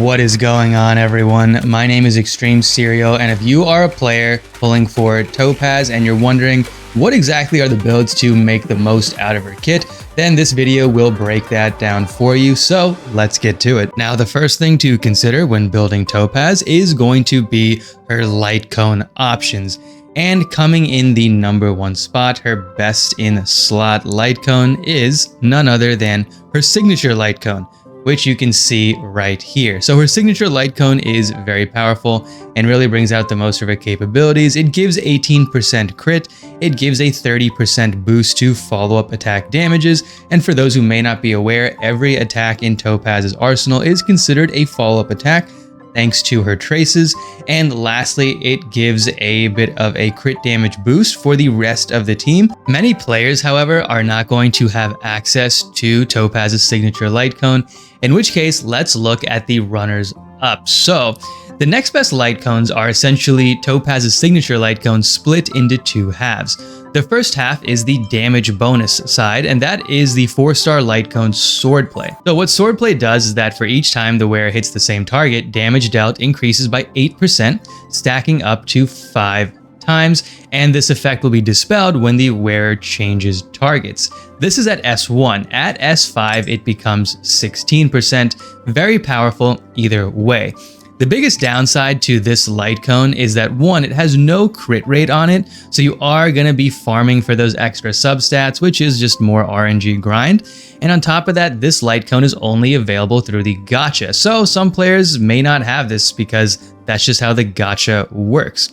What is going on, everyone? My name is Extreme Serial, and if you are a player pulling for Topaz'z and you're wondering what exactly are the builds to make the most out of her kit, then this video will break that down for you, so let's get to it. Now, the first thing to consider when building Topaz'z is going to be her light cone options. And coming in the #1 spot, her best in slot light cone is none other than her signature light cone, which you can see right here. So her signature light cone is very powerful and really brings out the most of her capabilities. It gives 18% crit, it gives a 30% boost to follow-up attack damages, and for those who may not be aware, every attack in Topazz's arsenal is considered a follow-up attack thanks to her traces. And lastly, it gives a bit of a crit damage boost for the rest of the team. Many players, however, are not going to have access to Topazz's signature light cone, in which case, let's look at the runners up. So the next best light cones are essentially Topazz's signature light cone split into two halves. The first half is the damage bonus side, and that is the 4-star light cone Swordplay. So what Swordplay does is that for each time the wearer hits the same target, damage dealt increases by 8%, stacking up to 5 times, and this effect will be dispelled when the wearer changes targets. This is at S1. At S5, it becomes 16%. Very powerful either way. The biggest downside to this light cone is that, one, it has no crit rate on it, so you are going to be farming for those extra substats, which is just more RNG grind. And on top of that, this light cone is only available through the gacha, so some players may not have this because that's just how the gacha works.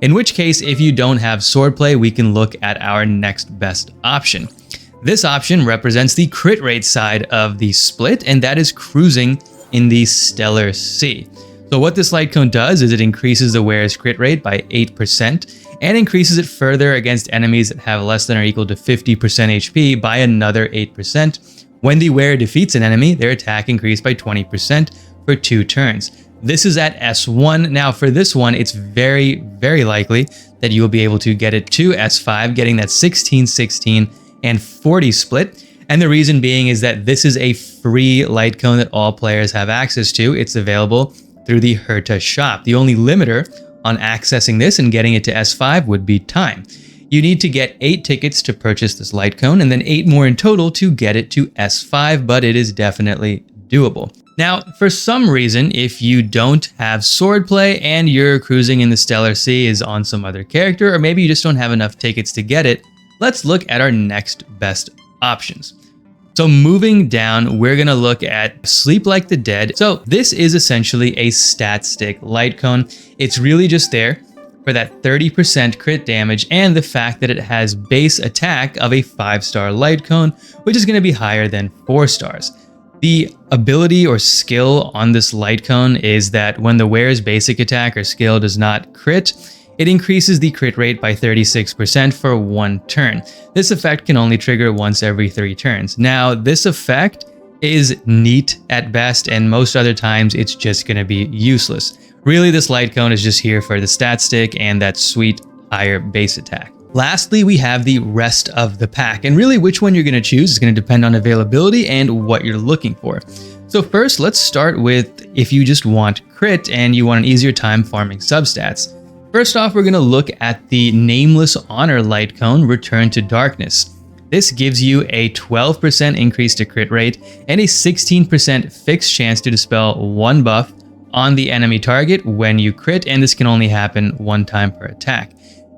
In which case, if you don't have Swordplay, we can look at our next best option. This option represents the crit rate side of the split, and that is cruising in the Stellar Sea. So what this light cone does is it increases the wearer's crit rate by 8% and increases it further against enemies that have less than or equal to 50% HP by another 8%. When the wearer defeats an enemy, their attack increased by 20% for 2 turns. This is at S1. Now for this one, it's very, very likely that you will be able to get it to S5, getting that 16, 16, and 40 split. And the reason being is that this is a free light cone that all players have access to. It's available through the Herta shop. The only limiter on accessing this and getting it to S5 would be time. You need to get 8 tickets to purchase this light cone and then 8 more in total to get it to S5, but it is definitely doable. Now, for some reason, if you don't have Swordplay and you're cruising in the Stellar Sea is on some other character, or maybe you just don't have enough tickets to get it, let's look at our next best options. So moving down, we're going to look at Sleep Like the Dead. So this is essentially a stat stick light cone. It's really just there for that 30% crit damage and the fact that it has base attack of a 5-star light cone, which is going to be higher than 4 stars. The ability or skill on this light cone is that when the wearer's basic attack or skill does not crit, it increases the crit rate by 36% for 1 turn. This effect can only trigger once every 3 turns. Now, this effect is neat at best, and most other times it's just going to be useless. Really, this light cone is just here for the stat stick and that sweet higher base attack. Lastly, we have the rest of the pack, and really which one you're going to choose is going to depend on availability and what you're looking for. So first, let's start with if you just want crit and you want an easier time farming substats. First off, we're going to look at the Nameless Honor light cone, Return to Darkness. This gives you a 12% increase to crit rate and a 16% fixed chance to dispel 1 buff on the enemy target when you crit, and this can only happen 1 time per attack.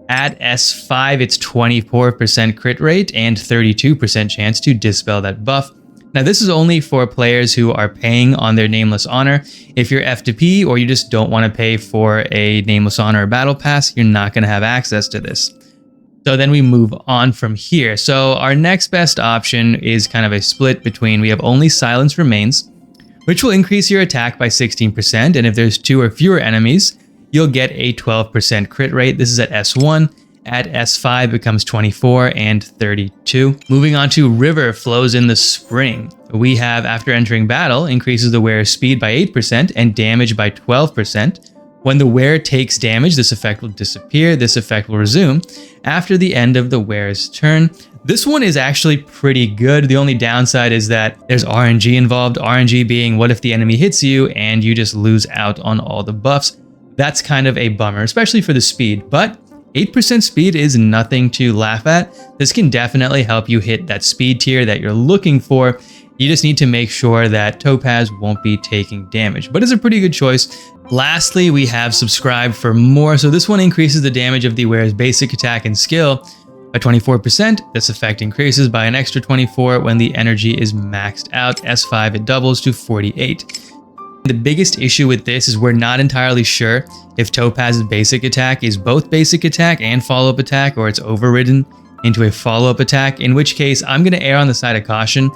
At S5, it's 24% crit rate and 32% chance to dispel that buff. Now, this is only for players who are paying on their Nameless Honor. If you're FTP or you just don't want to pay for a Nameless Honor or Battle Pass, you're not going to have access to this. So then we move on from here. So our next best option is kind of a split between, we have only Silence Remains, which will increase your attack by 16%. And if there's 2 or fewer enemies, you'll get a 12% crit rate. This is at S1. At S5, it becomes 24 and 32. Moving on to River Flows in the Spring. We have, after entering battle, increases the wearer's speed by 8% and damage by 12%. When the wearer takes damage, this effect will disappear. This effect will resume after the end of the wearer's turn. This one is actually pretty good. The only downside is that there's RNG involved. RNG being what if the enemy hits you and you just lose out on all the buffs. That's kind of a bummer, especially for the speed, but 8% speed is nothing to laugh at. This can definitely help you hit that speed tier that you're looking for. You just need to make sure that Topaz'z won't be taking damage, but it's a pretty good choice. Lastly, we have Subscribe for More. So this one increases the damage of the wearer's basic attack and skill by 24%. This effect increases by an extra 24 when the energy is maxed out. S5, it doubles to 48. The biggest issue with this is we're not entirely sure if Topazz's basic attack is both basic attack and follow-up attack, or it's overridden into a follow-up attack, in which case I'm going to err on the side of caution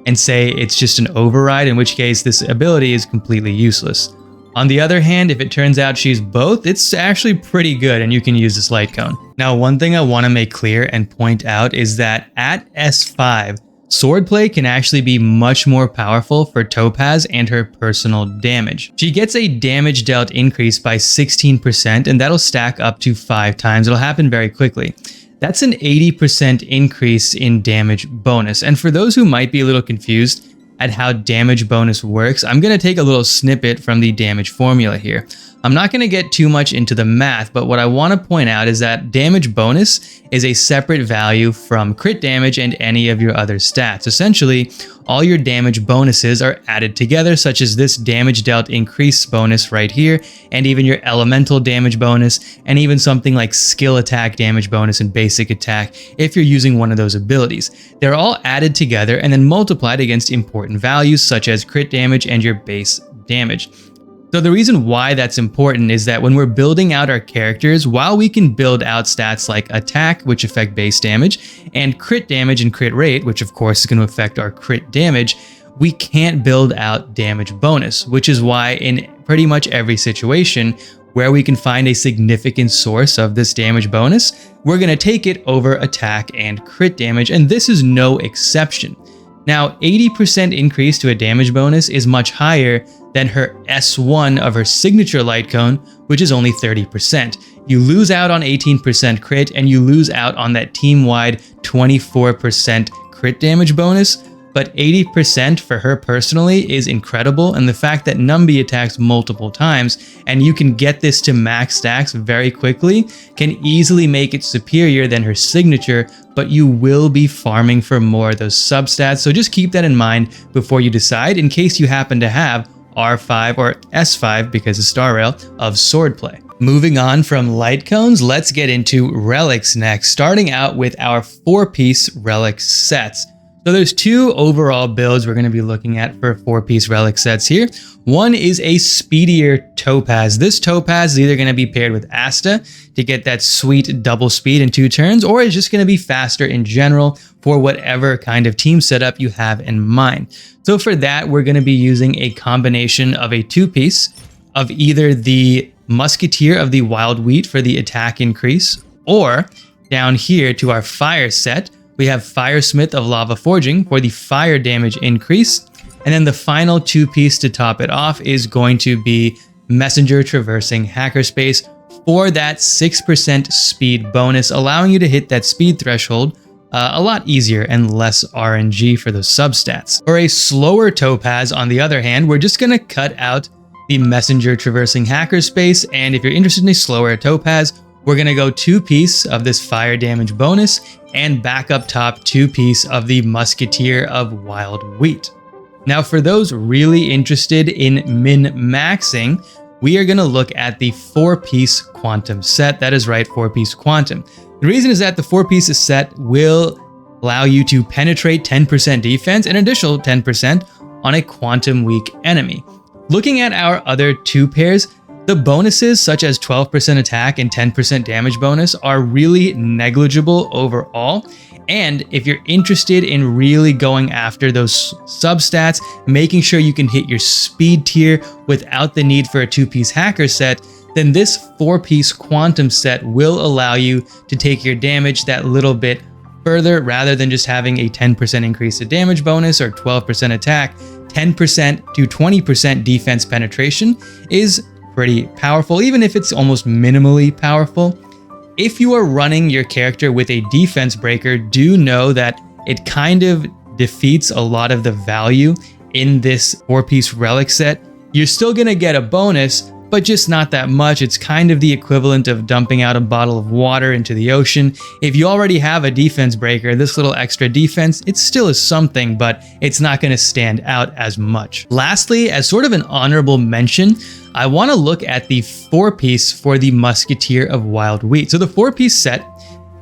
and say it's just an override, in which case this ability is completely useless. On the other hand, if it turns out she's both, it's actually pretty good and you can use this light cone. Now, one thing I want to make clear and point out is that at S5, Swordplay can actually be much more powerful for Topaz'z and her personal damage. She gets a damage dealt increase by 16%, and that'll stack up to 5 times. It'll happen very quickly. That's an 80% increase in damage bonus. And for those who might be a little confused at how damage bonus works, I'm going to take a little snippet from the damage formula here. I'm not going to get too much into the math, but what I want to point out is that damage bonus is a separate value from crit damage and any of your other stats. Essentially, all your damage bonuses are added together, such as this damage dealt increase bonus right here, and even your elemental damage bonus, and even something like skill attack damage bonus and basic attack if you're using one of those abilities. They're all added together and then multiplied against important values such as crit damage and your base damage. So the reason why that's important is that when we're building out our characters, while we can build out stats like attack, which affect base damage, and crit damage and crit rate, which of course is going to affect our crit damage, we can't build out damage bonus, which is why in pretty much every situation where we can find a significant source of this damage bonus, we're going to take it over attack and crit damage, and this is no exception. Now, 80% increase to a damage bonus is much higher than her S1 of her signature light cone, which is only 30%. You lose out on 18% crit, and you lose out on that team-wide 24% crit damage bonus, but 80% for her personally is incredible, and the fact that Numby attacks multiple times, and you can get this to max stacks very quickly, can easily make it superior than her signature, but you will be farming for more of those substats, so just keep that in mind before you decide, in case you happen to have R5 or S5, because of Star Rail, of Swordplay. Moving on from light cones, let's get into relics next, starting out with our 4-piece relic sets. So there's 2 overall builds we're going to be looking at for 4-piece relic sets here. One is a speedier Topaz'z. This Topaz'z is either going to be paired with Asta to get that sweet double speed in 2 turns, or it's just going to be faster in general for whatever kind of team setup you have in mind. So for that, we're going to be using a combination of a 2-piece of either the Musketeer of the Wild Wheat for the attack increase, or down here to our fire set, we have Firesmith of Lava Forging for the fire damage increase. And then the final 2-piece to top it off is going to be Messenger Traversing Hackerspace for that 6% speed bonus, allowing you to hit that speed threshold a lot easier and less RNG for those substats. For a slower Topaz'z, on the other hand, we're just going to cut out the Messenger Traversing Hackerspace. And if you're interested in a slower Topaz'z, we're going to go 2-piece of this fire damage bonus and back up top 2-piece of the Musketeer of Wild Wheat. Now, for those really interested in min-maxing, we are going to look at the 4-piece quantum set. That is right, 4-piece quantum. The reason is that the 4-piece set will allow you to penetrate 10% defense and an additional 10% on a quantum weak enemy. Looking at our other 2 pairs, the bonuses such as 12% attack and 10% damage bonus are really negligible overall. And if you're interested in really going after those substats, making sure you can hit your speed tier without the need for a 2-piece hacker set, then this 4-piece quantum set will allow you to take your damage that little bit further, rather than just having a 10% increase to damage bonus or 12% attack. 10% to 20% defense penetration is pretty powerful, even if it's almost minimally powerful. if you are running your character with a defense breaker, do know that it kind of defeats a lot of the value in this 4-piece relic set. You're still gonna get a bonus, but just not that much. It's kind of the equivalent of dumping out a bottle of water into the ocean. If you already have a defense breaker, this little extra defense, it still is something, but it's not gonna stand out as much. Lastly, as sort of an honorable mention, I wanna look at the 4-piece for the Musketeer of Wild Wheat. So the 4-piece set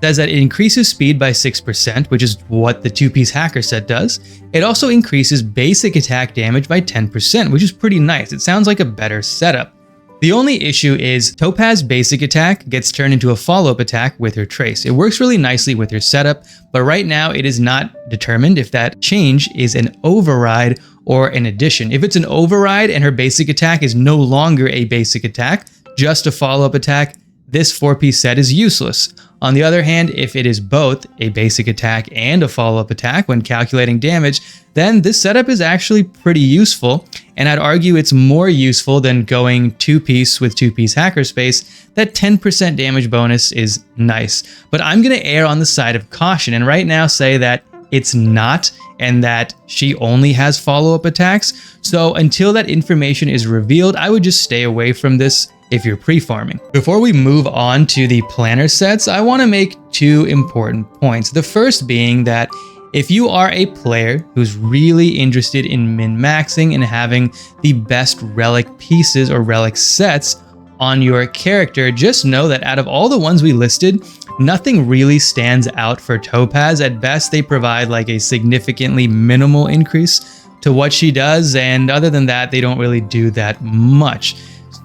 says that it increases speed by 6%, which is what the 2-piece hacker set does. It also increases basic attack damage by 10%, which is pretty nice. It sounds like a better setup. The only issue is Topaz's basic attack gets turned into a follow-up attack with her trace. It works really nicely with her setup, but right now it is not determined if that change is an override or an addition. If it's an override and her basic attack is no longer a basic attack, just a follow-up attack, this 4-piece set is useless. On the other hand, if it is both a basic attack and a follow-up attack when calculating damage, then this setup is actually pretty useful, and I'd argue it's more useful than going 2-piece with 2-piece hacker space. That 10% damage bonus is nice, but I'm gonna err on the side of caution and right now say that it's not, and that she only has follow-up attacks. So until that information is revealed, I would just stay away from this if you're pre-farming. Before we move on to the Planar sets, I want to make 2 important points. The first being that if you are a player who's really interested in min-maxing and having the best relic pieces or relic sets on your character, just know that out of all the ones we listed, nothing really stands out for Topaz'z. At best, they provide like a significantly minimal increase to what she does, and other than that, they don't really do that much.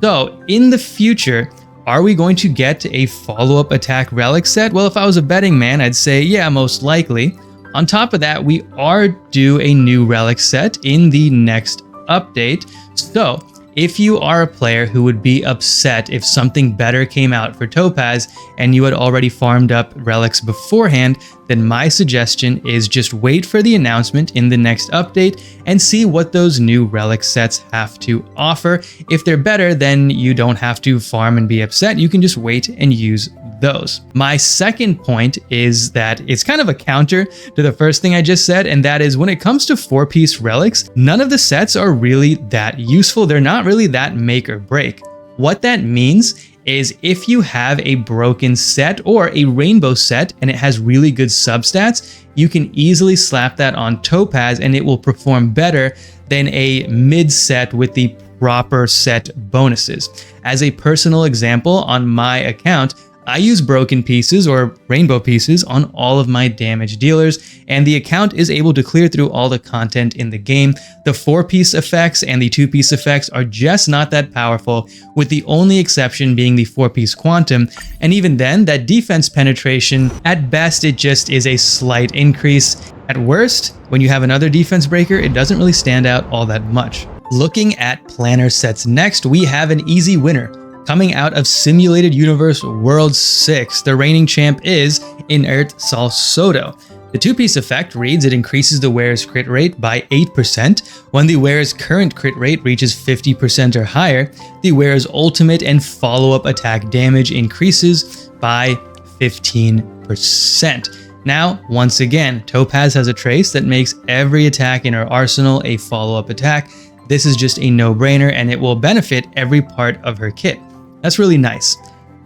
So in the future, are we going to get a follow-up attack relic set? Well, if I was a betting man, I'd say, yeah, most likely. On top of that, we are due a new relic set in the next update. So if you are a player who would be upset if something better came out for Topaz'z and you had already farmed up relics beforehand, then my suggestion is just wait for the announcement in the next update and see what those new relic sets have to offer. If they're better, then you don't have to farm and be upset. You can just wait and use those. My second point is that it's kind of a counter to the first thing I just said, and that is when it comes to 4-piece relics, none of the sets are really that useful. They're not really that make or break. What that means is if you have a broken set or a rainbow set and it has really good substats, you can easily slap that on Topaz'z and it will perform better than a mid set with the proper set bonuses. As a personal example, on my account, I use broken pieces or rainbow pieces on all of my damage dealers, and the account is able to clear through all the content in the game. The 4-piece effects and the 2-piece effects are just not that powerful, with the only exception being the 4-piece quantum, and even then, that defense penetration, at best, it just is a slight increase. At worst, when you have another defense breaker, it doesn't really stand out all that much. Looking at Planar sets next, we have an easy winner. Coming out of Simulated Universe World 6, the reigning champ is Inert Salsodo. The 2-piece effect reads it increases the wearer's crit rate by 8%. When the wearer's current crit rate reaches 50% or higher, the wearer's ultimate and follow-up attack damage increases by 15%. Now, once again, Topaz'z has a trace that makes every attack in her arsenal a follow-up attack. This is just a no-brainer and it will benefit every part of her kit. That's really nice.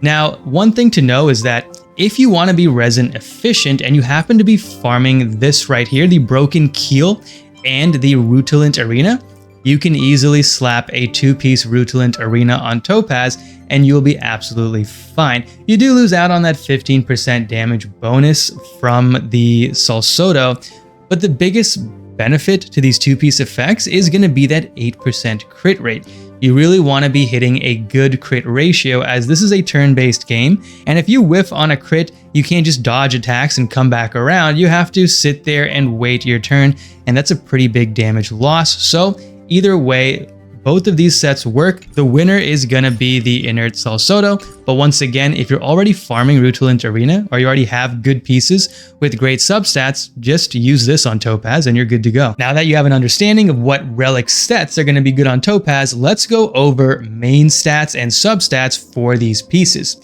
Now, one thing to know is that if you want to be resin efficient and you happen to be farming this right here, the Broken Keel and the Rutilant Arena, you can easily slap a 2-piece Rutilant Arena on Topaz'z and you'll be absolutely fine. You do lose out on that 15% damage bonus from the Salsodo, but the biggest benefit to these 2-piece effects is going to be that 8% crit rate. You really want to be hitting a good crit ratio, as this is a turn-based game, and if you whiff on a crit, you can't just dodge attacks and come back around. You have to sit there and wait your turn, and that's a pretty big damage loss. So either way, both of these sets work. The winner is gonna be the Inert Salsodo, but once again, if you're already farming Rutilant Arena or you already have good pieces with great substats, just use this on Topaz'z and you're good to go. Now that you have an understanding of what relic sets are gonna be good on Topaz'z, let's go over main stats and substats for these pieces.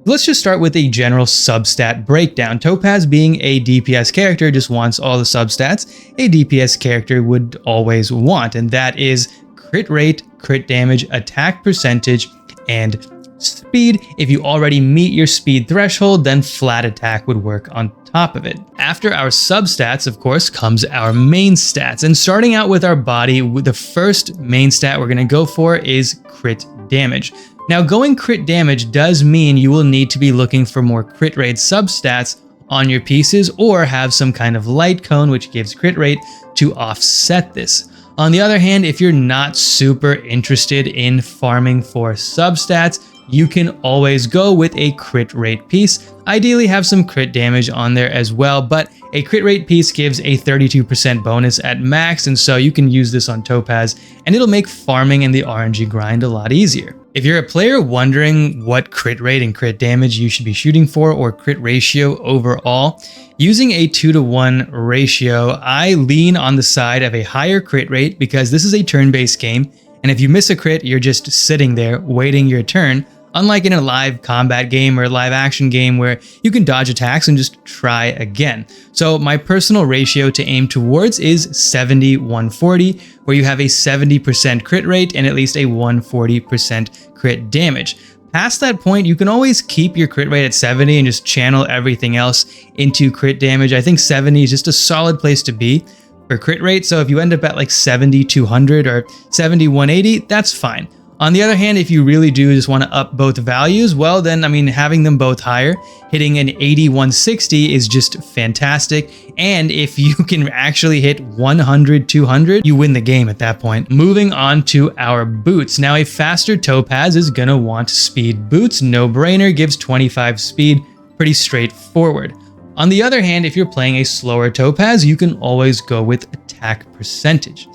Let's just start with a general substat breakdown. Topaz'z, being a DPS character, just wants all the substats a DPS character would always want, and that is crit rate, crit damage, attack percentage, and speed. If you already meet your speed threshold, then flat attack would work on top of it. After our substats, of course, comes our main stats. And starting out with our body, the first main stat we're going to go for is crit damage. Now, going crit damage does mean you will need to be looking for more crit rate substats on your pieces, or have some kind of light cone which gives crit rate to offset this. On the other hand, if you're not super interested in farming for substats, you can always go with a crit rate piece. Ideally have some crit damage on there as well, but a crit rate piece gives a 32% bonus at max, and so you can use this on Topaz'z, and it'll make farming and the RNG grind a lot easier. If you're a player wondering what crit rate and crit damage you should be shooting for, or crit ratio overall, using a 2-to-1 ratio, I lean on the side of a higher crit rate because this is a turn-based game, and if you miss a crit, you're just sitting there waiting your turn. Unlike in a live combat game or a live action game where you can dodge attacks and just try again. So my personal ratio to aim towards is 70-140, where you have a 70% crit rate and at least a 140% crit damage. Past that point, you can always keep your crit rate at 70 and just channel everything else into crit damage. I think 70 is just a solid place to be for crit rate. So if you end up at like 70-200 or 70-180, that's fine. On the other hand, if you really do just want to up both values, well then, I mean, having them both higher, hitting an 80-160 is just fantastic. And if you can actually hit 100-200, you win the game at that point. Moving on to our boots. Now, a faster Topaz'z is gonna want speed boots. No brainer, gives 25 speed, pretty straightforward. On the other hand, if you're playing a slower Topaz'z, you can always go with attack percentage.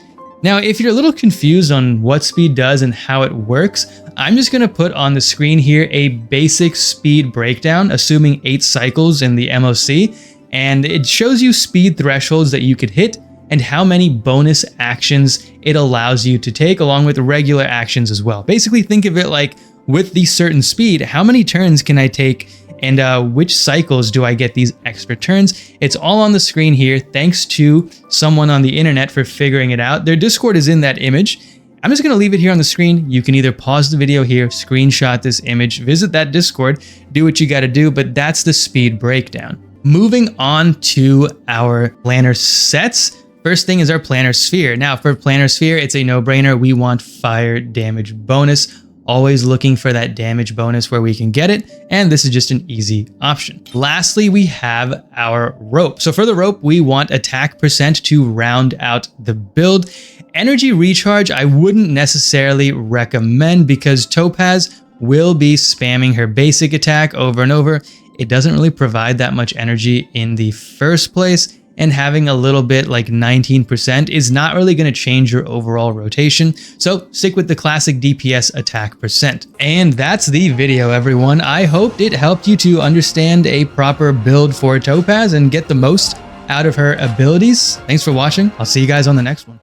Now, if you're a little confused on what speed does and how it works, I'm just going to put on the screen here a basic speed breakdown, assuming 8 cycles in the MOC, and it shows you speed thresholds that you could hit and how many bonus actions it allows you to take, along with regular actions as well. Basically, think of it like, with the certain speed, how many turns can I take, and which cycles do I get these extra turns? It's all on the screen here, thanks to someone on the internet for figuring it out. Their Discord is in that image. I'm just gonna leave it here on the screen. You can either pause the video here, screenshot this image, visit that Discord, do what you gotta do, but that's the speed breakdown. Moving on to our Planar sets. First thing is our Planar Sphere. Now for Planar Sphere, it's a no-brainer. We want fire damage bonus. Always looking for that damage bonus where we can get it, and this is just an easy option. Lastly, we have our rope. So for the rope, we want attack percent to round out the build. Energy recharge, I wouldn't necessarily recommend because Topaz'z will be spamming her basic attack over and over. It doesn't really provide that much energy in the first place, and having a little bit like 19% is not really going to change your overall rotation. So stick with the classic DPS attack percent. And that's the video, everyone. I hoped it helped you to understand a proper build for Topaz'z and get the most out of her abilities. Thanks for watching. I'll see you guys on the next one.